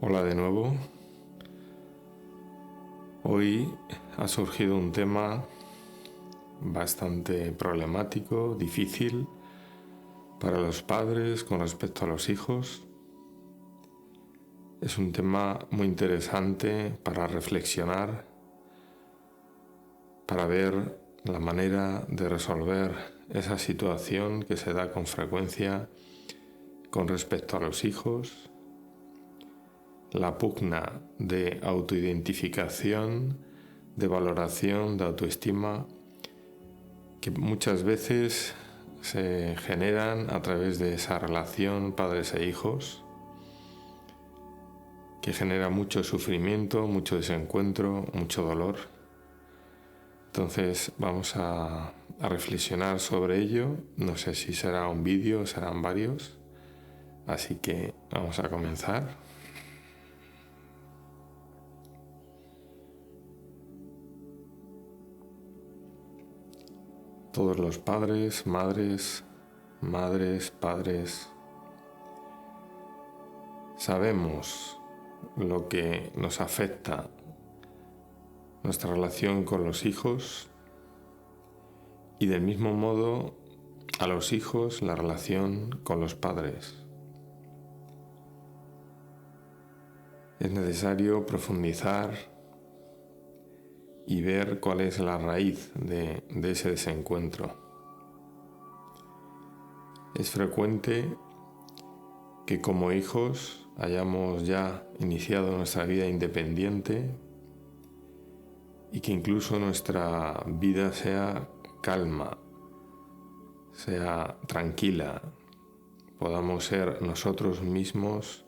Hola de nuevo. Hoy ha surgido un tema bastante problemático, difícil para los padres con respecto a los hijos. Es un tema muy interesante para reflexionar, para ver la manera de resolver esa situación que se da con frecuencia con respecto a los hijos. La pugna de autoidentificación, de valoración, de autoestima, que muchas veces se generan a través de esa relación padres e hijos, que genera mucho sufrimiento, mucho desencuentro, mucho dolor. Entonces vamos a reflexionar sobre ello. No sé si será un vídeo o serán varios, así que vamos a comenzar. Todos los padres, madres, padres, sabemos lo que nos afecta nuestra relación con los hijos y del mismo modo a los hijos la relación con los padres. Es necesario profundizar y ver cuál es la raíz de ese desencuentro. Es frecuente que como hijos hayamos ya iniciado nuestra vida independiente y que incluso nuestra vida sea calma, sea tranquila, podamos ser nosotros mismos,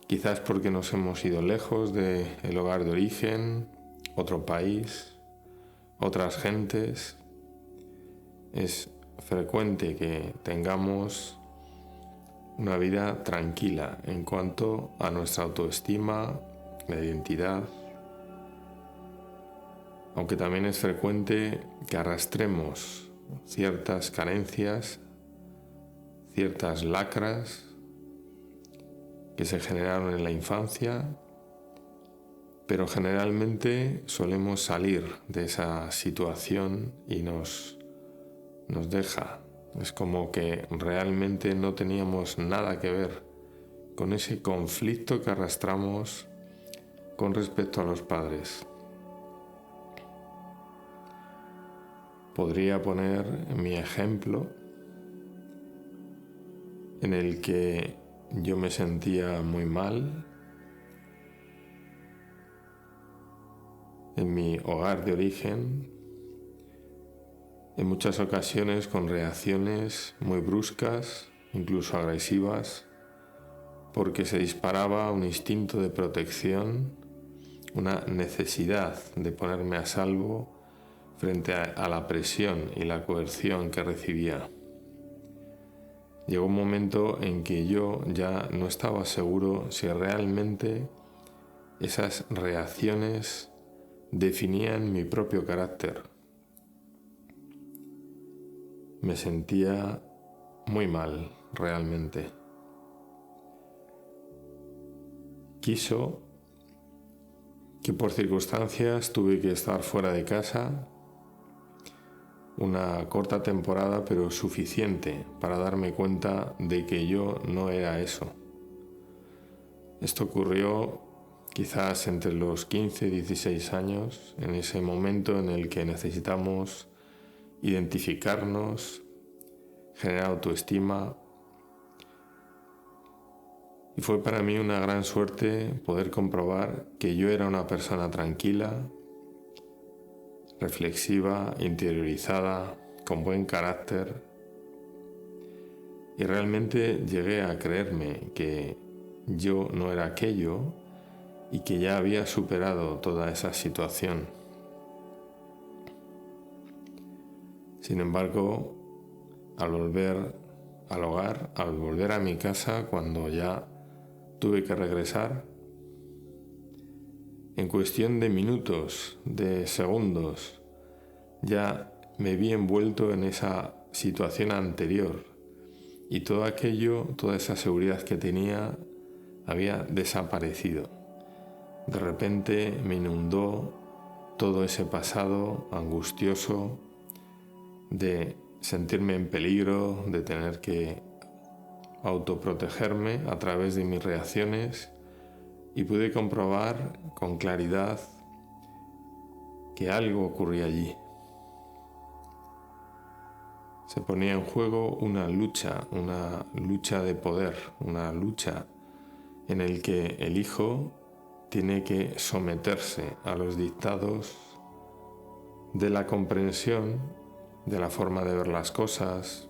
quizás porque nos hemos ido lejos del hogar de origen, otro país, otras gentes. Es frecuente que tengamos una vida tranquila en cuanto a nuestra autoestima, la identidad, aunque también es frecuente que arrastremos ciertas carencias, ciertas lacras que se generaron en la infancia, pero generalmente solemos salir de esa situación y nos deja. Es como que realmente no teníamos nada que ver con ese conflicto que arrastramos con respecto a los padres. Podría poner mi ejemplo en el que yo me sentía muy mal en mi hogar de origen, en muchas ocasiones con reacciones muy bruscas, incluso agresivas, porque se disparaba un instinto de protección, una necesidad de ponerme a salvo frente a la presión y la coerción que recibía. Llegó un momento en que yo ya no estaba seguro si realmente esas reacciones definían mi propio carácter. Me sentía muy mal, realmente. Quiso que por circunstancias tuve que estar fuera de casa una corta temporada, pero suficiente para darme cuenta de que yo no era eso. Esto ocurrió quizás entre los 15 y 16 años, en ese momento en el que necesitamos identificarnos, generar autoestima. Y fue para mí una gran suerte poder comprobar que yo era una persona tranquila, reflexiva, interiorizada, con buen carácter. Y realmente llegué a creerme que yo no era aquello y que ya había superado toda esa situación. Sin embargo, al volver al hogar, al volver a mi casa, cuando ya tuve que regresar, en cuestión de minutos, de segundos, ya me vi envuelto en esa situación anterior y todo aquello, toda esa seguridad que tenía, había desaparecido. De repente me inundó todo ese pasado angustioso de sentirme en peligro, de tener que autoprotegerme a través de mis reacciones, y pude comprobar con claridad que algo ocurría allí. Se ponía en juego una lucha de poder, una lucha en el que el hijo tiene que someterse a los dictados de la comprensión, de la forma de ver las cosas,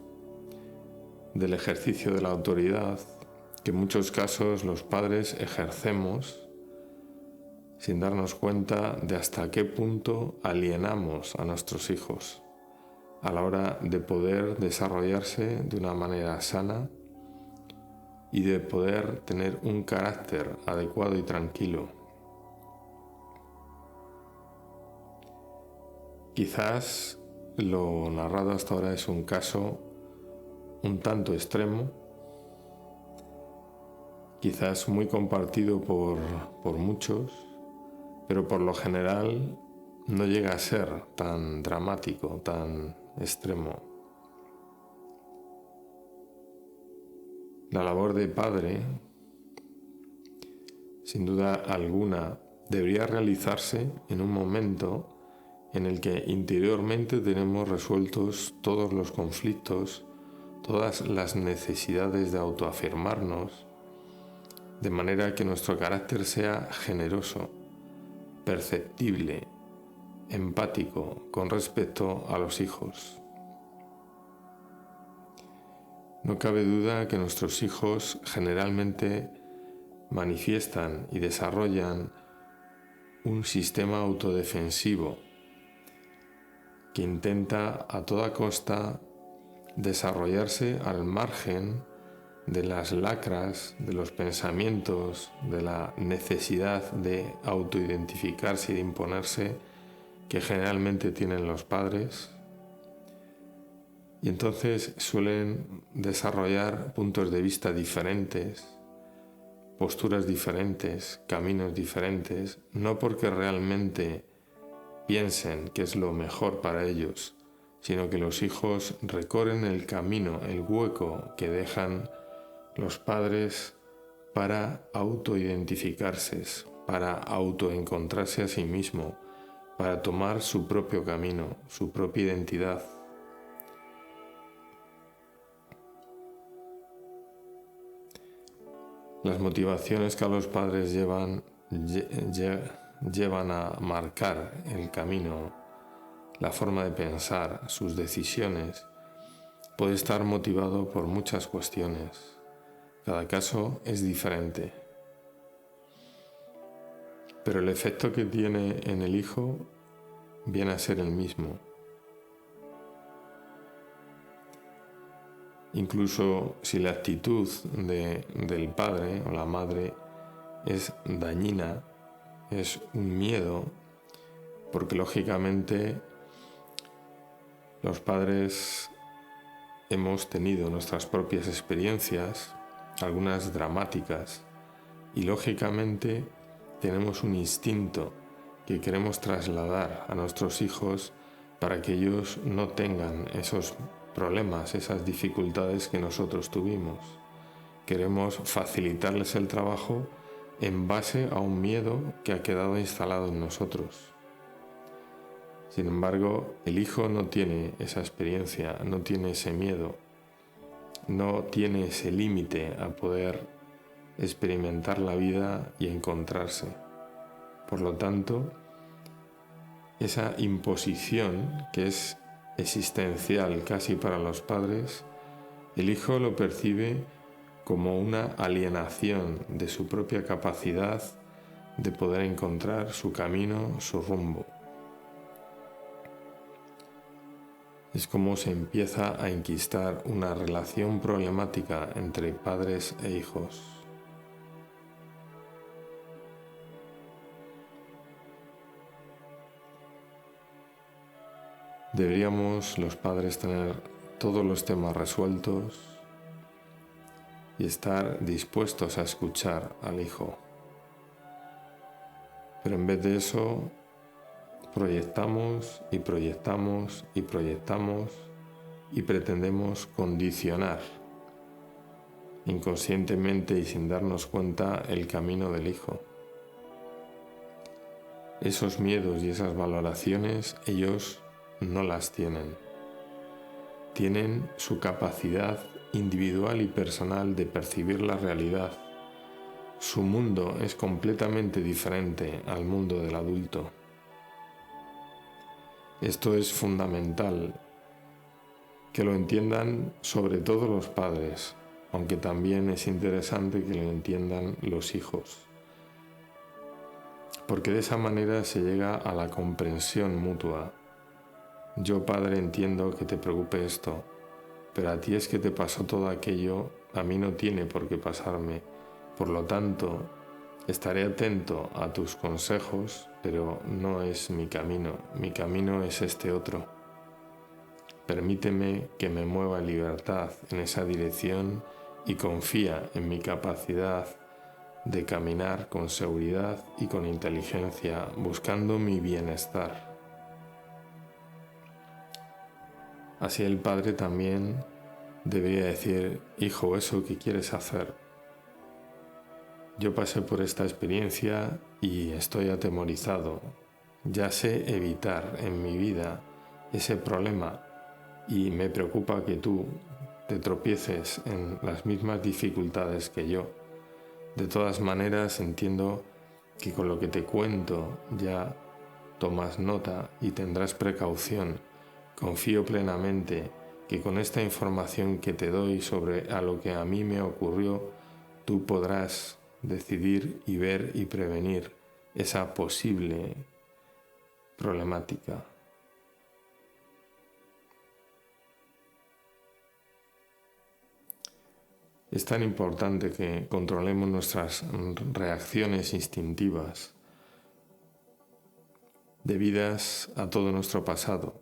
del ejercicio de la autoridad, que en muchos casos los padres ejercemos sin darnos cuenta de hasta qué punto alienamos a nuestros hijos a la hora de poder desarrollarse de una manera sana y de poder tener un carácter adecuado y tranquilo. Quizás lo narrado hasta ahora es un caso un tanto extremo, quizás muy compartido por muchos, pero por lo general no llega a ser tan dramático, tan extremo. La labor de padre, sin duda alguna, debería realizarse en un momento en el que interiormente tenemos resueltos todos los conflictos, todas las necesidades de autoafirmarnos, de manera que nuestro carácter sea generoso, perceptible, empático con respecto a los hijos. No cabe duda que nuestros hijos generalmente manifiestan y desarrollan un sistema autodefensivo que intenta a toda costa desarrollarse al margen de las lacras, de los pensamientos, de la necesidad de autoidentificarse y de imponerse que generalmente tienen los padres, y entonces suelen desarrollar puntos de vista diferentes, posturas diferentes, caminos diferentes, no porque realmente piensen que es lo mejor para ellos, sino que los hijos recorren el camino, el hueco que dejan los padres para autoidentificarse, para autoencontrarse a sí mismo, para tomar su propio camino, su propia identidad. Las motivaciones que a los padres llevan a marcar el camino, la forma de pensar, sus decisiones, puede estar motivado por muchas cuestiones. Cada caso es diferente. Pero el efecto que tiene en el hijo viene a ser el mismo. Incluso si la actitud del padre o la madre es dañina, es un miedo, porque lógicamente los padres hemos tenido nuestras propias experiencias, algunas dramáticas, y lógicamente tenemos un instinto que queremos trasladar a nuestros hijos para que ellos no tengan esos problemas, esas dificultades que nosotros tuvimos. Queremos facilitarles el trabajo en base a un miedo que ha quedado instalado en nosotros. Sin embargo, el hijo no tiene esa experiencia, no tiene ese miedo, no tiene ese límite a poder experimentar la vida y encontrarse. Por lo tanto, esa imposición que es existencial casi para los padres, el hijo lo percibe como una alienación de su propia capacidad de poder encontrar su camino, su rumbo. Es como se empieza a enquistar una relación problemática entre padres e hijos. Deberíamos los padres tener todos los temas resueltos, y estar dispuestos a escuchar al Hijo. Pero en vez de eso, proyectamos y proyectamos y proyectamos y pretendemos condicionar inconscientemente y sin darnos cuenta el camino del Hijo. Esos miedos y esas valoraciones ellos no las tienen. Tienen su capacidad individual y personal de percibir la realidad. Su mundo es completamente diferente al mundo del adulto. Esto es fundamental, que lo entiendan sobre todo los padres, aunque también es interesante que lo entiendan los hijos, porque de esa manera se llega a la comprensión mutua. Yo, padre, entiendo que te preocupe esto, pero a ti es que te pasó todo aquello, a mí no tiene por qué pasarme. Por lo tanto, estaré atento a tus consejos, pero no es mi camino es este otro. Permíteme que me mueva en libertad en esa dirección y confía en mi capacidad de caminar con seguridad y con inteligencia, buscando mi bienestar. Así el padre también debería decir: hijo, ¿eso qué quieres hacer? Yo pasé por esta experiencia y estoy atemorizado. Ya sé evitar en mi vida ese problema y me preocupa que tú te tropieces en las mismas dificultades que yo. De todas maneras, entiendo que con lo que te cuento ya tomas nota y tendrás precaución. Confío plenamente que con esta información que te doy sobre a lo que a mí me ocurrió, tú podrás decidir y ver y prevenir esa posible problemática. Es tan importante que controlemos nuestras reacciones instintivas debidas a todo nuestro pasado,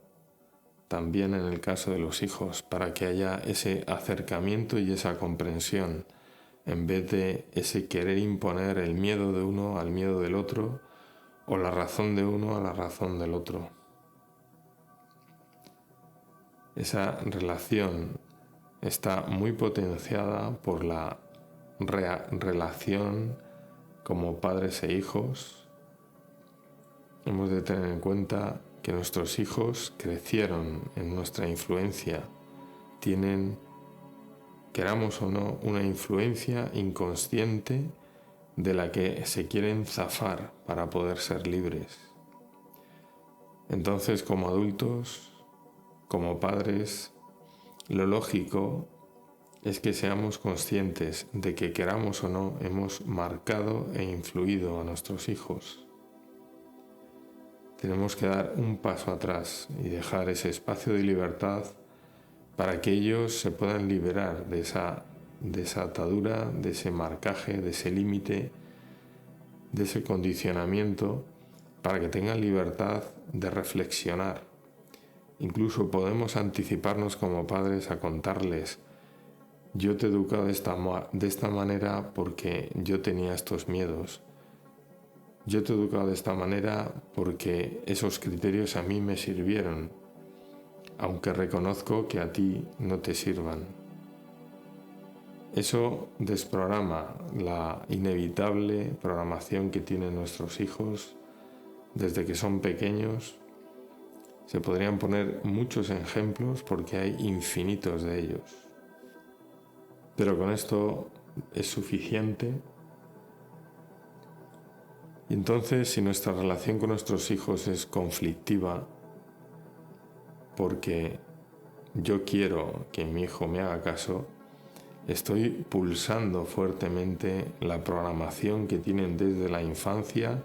también en el caso de los hijos, para que haya ese acercamiento y esa comprensión, en vez de ese querer imponer el miedo de uno al miedo del otro, o la razón de uno a la razón del otro. Esa relación está muy potenciada por la relación como padres e hijos. Hemos de tener en cuenta que nuestros hijos crecieron en nuestra influencia, tienen, queramos o no, una influencia inconsciente de la que se quieren zafar para poder ser libres. Entonces, como adultos, como padres, lo lógico es que seamos conscientes de que, queramos o no, hemos marcado e influido a nuestros hijos. Tenemos que dar un paso atrás y dejar ese espacio de libertad para que ellos se puedan liberar de esa atadura, de ese marcaje, de ese límite, de ese condicionamiento, para que tengan libertad de reflexionar. Incluso podemos anticiparnos como padres a contarles: yo te he educado de esta manera porque yo tenía estos miedos. Yo te he educado de esta manera porque esos criterios a mí me sirvieron, aunque reconozco que a ti no te sirvan. Eso desprograma la inevitable programación que tienen nuestros hijos desde que son pequeños. Se podrían poner muchos ejemplos porque hay infinitos de ellos. Pero con esto es suficiente. Y entonces, si nuestra relación con nuestros hijos es conflictiva, porque yo quiero que mi hijo me haga caso, estoy pulsando fuertemente la programación que tienen desde la infancia,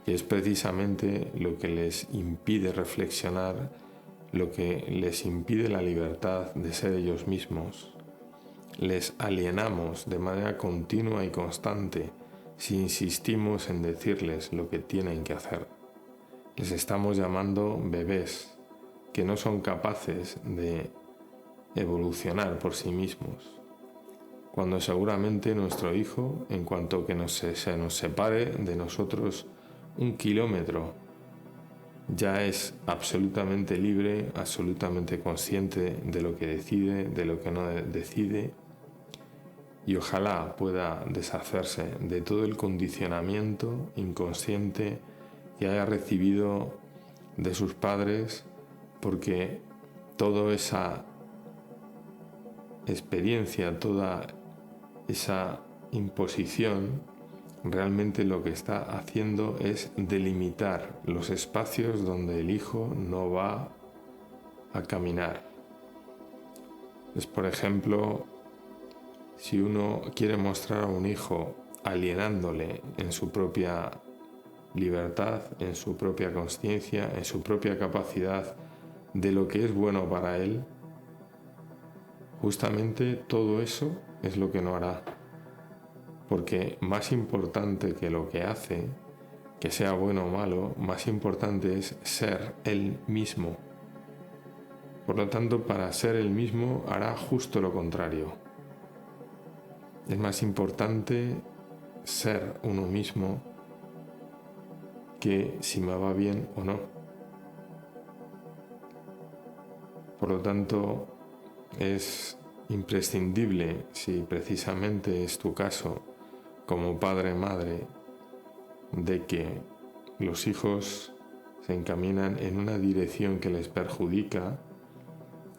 que es precisamente lo que les impide reflexionar, lo que les impide la libertad de ser ellos mismos. Les alienamos de manera continua y constante si insistimos en decirles lo que tienen que hacer. Les estamos llamando bebés que no son capaces de evolucionar por sí mismos. cuando seguramente nuestro hijo, en cuanto que se nos separe de nosotros 1 kilómetro, ya es absolutamente libre, absolutamente consciente de lo que decide, de lo que no decide, y ojalá pueda deshacerse de todo el condicionamiento inconsciente que haya recibido de sus padres, porque toda esa experiencia, toda esa imposición, realmente lo que está haciendo es delimitar los espacios donde el hijo no va a caminar. Es, por ejemplo, si uno quiere mostrar a un hijo alienándole en su propia libertad, en su propia consciencia, en su propia capacidad de lo que es bueno para él, justamente todo eso es lo que no hará. Porque más importante que lo que hace, que sea bueno o malo, más importante es ser él mismo. Por lo tanto, para ser él mismo hará justo lo contrario. Es más importante ser uno mismo que si me va bien o no. Por lo tanto, es imprescindible, si precisamente es tu caso, como padre o madre, de que los hijos se encaminan en una dirección que les perjudica,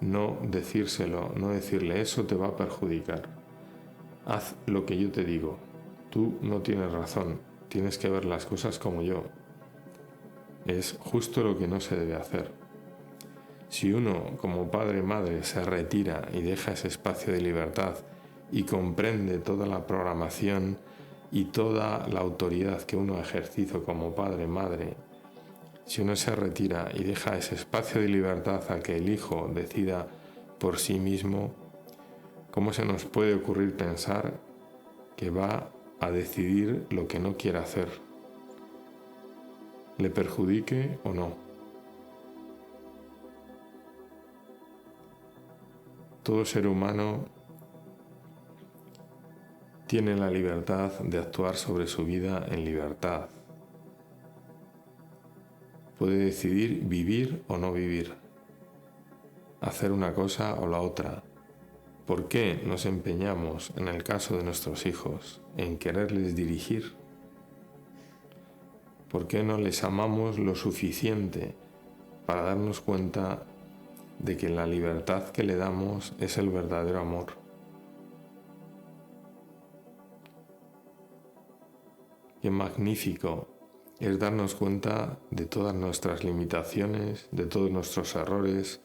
no decírselo, no decirle eso te va a perjudicar. Haz lo que yo te digo. Tú no tienes razón, tienes que ver las cosas como yo. Es justo lo que no se debe hacer. Si uno, como padre o madre, se retira y deja ese espacio de libertad y comprende toda la programación y toda la autoridad que uno ha ejercido como padre o madre, si uno se retira y deja ese espacio de libertad a que el hijo decida por sí mismo, ¿cómo se nos puede ocurrir pensar que va a decidir lo que no quiere hacer, le perjudique o no? Todo ser humano tiene la libertad de actuar sobre su vida en libertad. Puede decidir vivir o no vivir, hacer una cosa o la otra. ¿Por qué nos empeñamos, en el caso de nuestros hijos, en quererles dirigir? ¿Por qué no les amamos lo suficiente para darnos cuenta de que la libertad que le damos es el verdadero amor? Qué magnífico es darnos cuenta de todas nuestras limitaciones, de todos nuestros errores,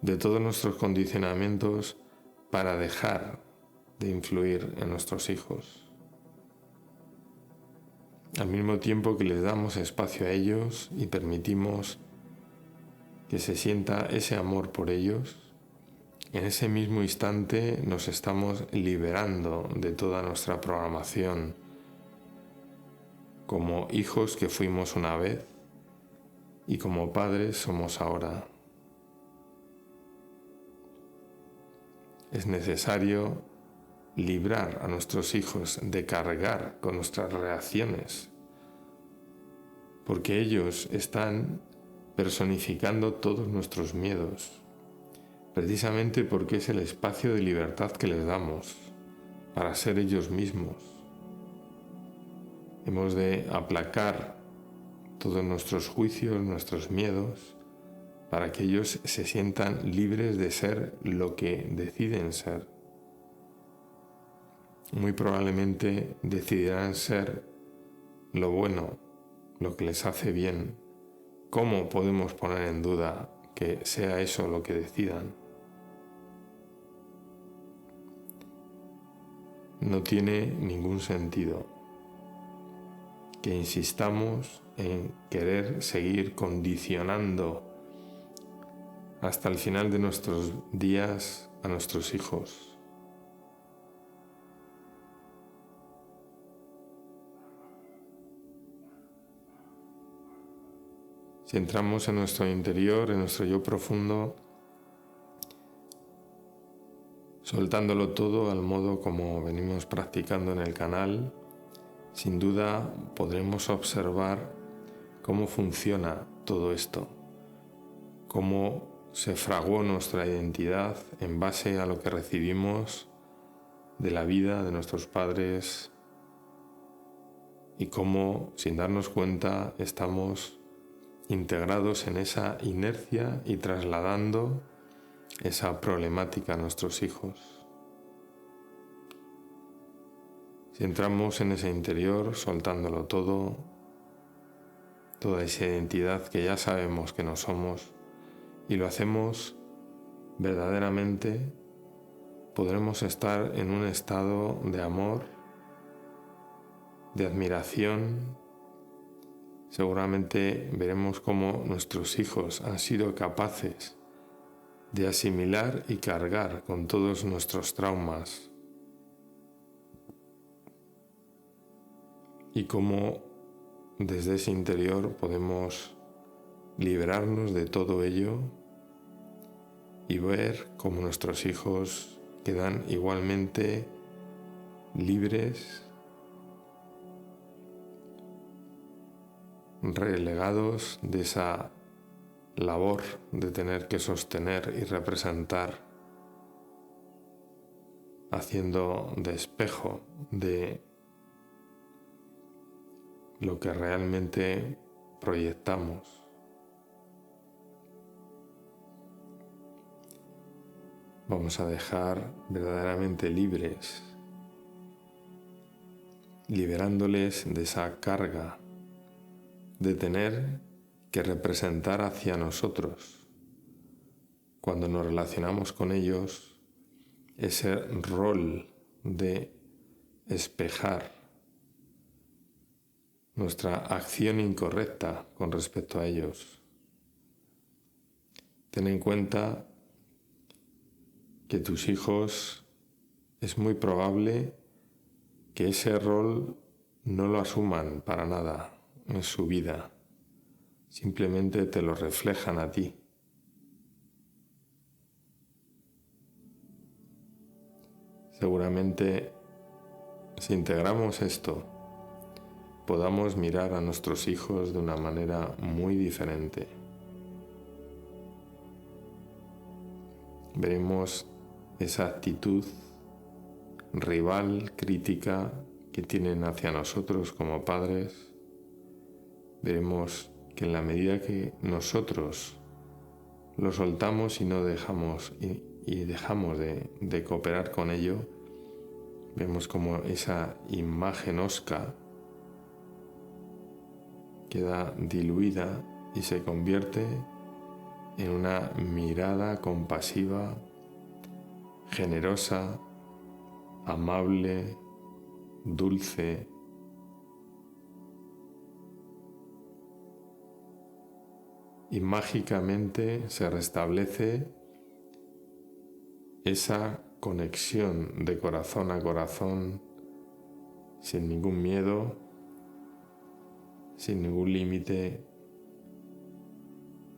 de todos nuestros condicionamientos, para dejar de influir en nuestros hijos. Al mismo tiempo que les damos espacio a ellos y permitimos que se sienta ese amor por ellos, en ese mismo instante nos estamos liberando de toda nuestra programación como hijos que fuimos una vez y como padres somos ahora. Es necesario librar a nuestros hijos de cargar con nuestras reacciones, porque ellos están personificando todos nuestros miedos, precisamente porque es el espacio de libertad que les damos para ser ellos mismos. Hemos de aplacar todos nuestros juicios, nuestros miedos, para que ellos se sientan libres de ser lo que deciden ser. Muy probablemente decidirán ser lo bueno, lo que les hace bien. ¿Cómo podemos poner en duda que sea eso lo que decidan? No tiene ningún sentido que insistamos en querer seguir condicionando hasta el final de nuestros días a nuestros hijos. Si entramos en nuestro interior, en nuestro yo profundo, soltándolo todo al modo como venimos practicando en el canal, sin duda podremos observar cómo funciona todo esto, cómo se fraguó nuestra identidad en base a lo que recibimos de la vida de nuestros padres y cómo, sin darnos cuenta, estamos integrados en esa inercia y trasladando esa problemática a nuestros hijos. Si entramos en ese interior, soltándolo todo, toda esa identidad que ya sabemos que no somos, y lo hacemos verdaderamente, podremos estar en un estado de amor, de admiración. Seguramente veremos cómo nuestros hijos han sido capaces de asimilar y cargar con todos nuestros traumas, y cómo desde ese interior podemos liberarnos de todo ello y ver cómo nuestros hijos quedan igualmente libres, relegados de esa labor de tener que sostener y representar, haciendo de espejo de lo que realmente proyectamos. Vamos a dejar verdaderamente libres, liberándoles de esa carga de tener que representar hacia nosotros, cuando nos relacionamos con ellos, ese rol de espejar nuestra acción incorrecta con respecto a ellos. Ten en cuenta que tus hijos es muy probable que ese rol no lo asuman para nada en su vida, simplemente te lo reflejan a ti. Seguramente, si integramos esto, podamos mirar a nuestros hijos de una manera muy diferente. Veremos esa actitud rival, crítica que tienen hacia nosotros como padres. Veremos que en la medida que nosotros lo soltamos y no dejamos y dejamos de cooperar con ello, vemos como esa imagen osca queda diluida y se convierte en una mirada compasiva, generosa, amable, dulce. Y mágicamente se restablece esa conexión de corazón a corazón, sin ningún miedo, sin ningún límite.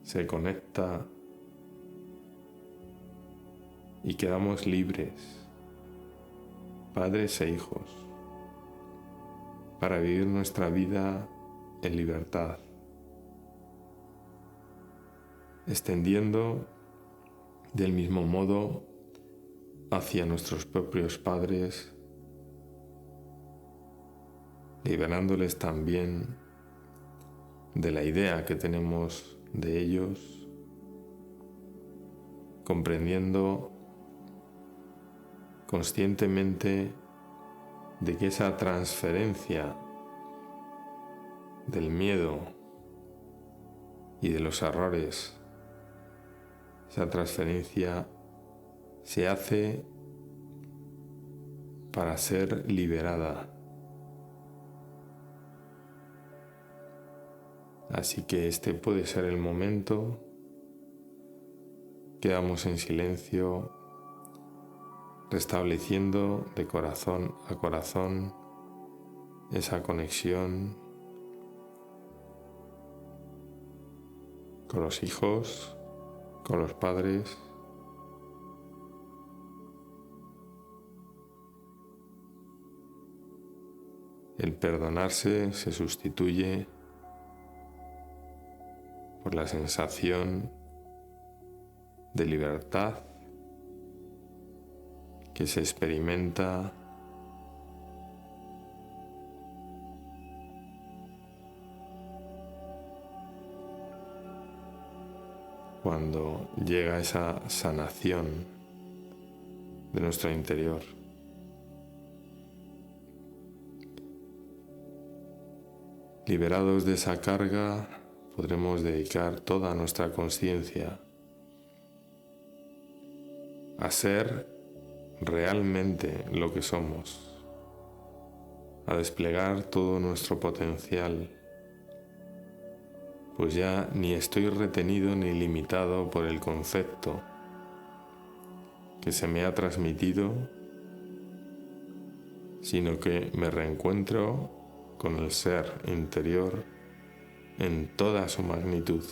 Se conecta y quedamos libres, padres e hijos, para vivir nuestra vida en libertad, extendiendo del mismo modo hacia nuestros propios padres, liberándoles también de la idea que tenemos de ellos, comprendiendo conscientemente de que esa transferencia del miedo y de los errores, esa transferencia se hace para ser liberada. Así que este puede ser el momento. Quedamos en silencio, restableciendo de corazón a corazón esa conexión con los hijos, con los padres. el perdonarse se sustituye por la sensación de libertad que se experimenta cuando llega esa sanación de nuestro interior. Liberados de esa carga, podremos dedicar toda nuestra conciencia a ser realmente lo que somos, a desplegar todo nuestro potencial, pues ya ni estoy retenido ni limitado por el concepto que se me ha transmitido, sino que me reencuentro con el ser interior en toda su magnitud.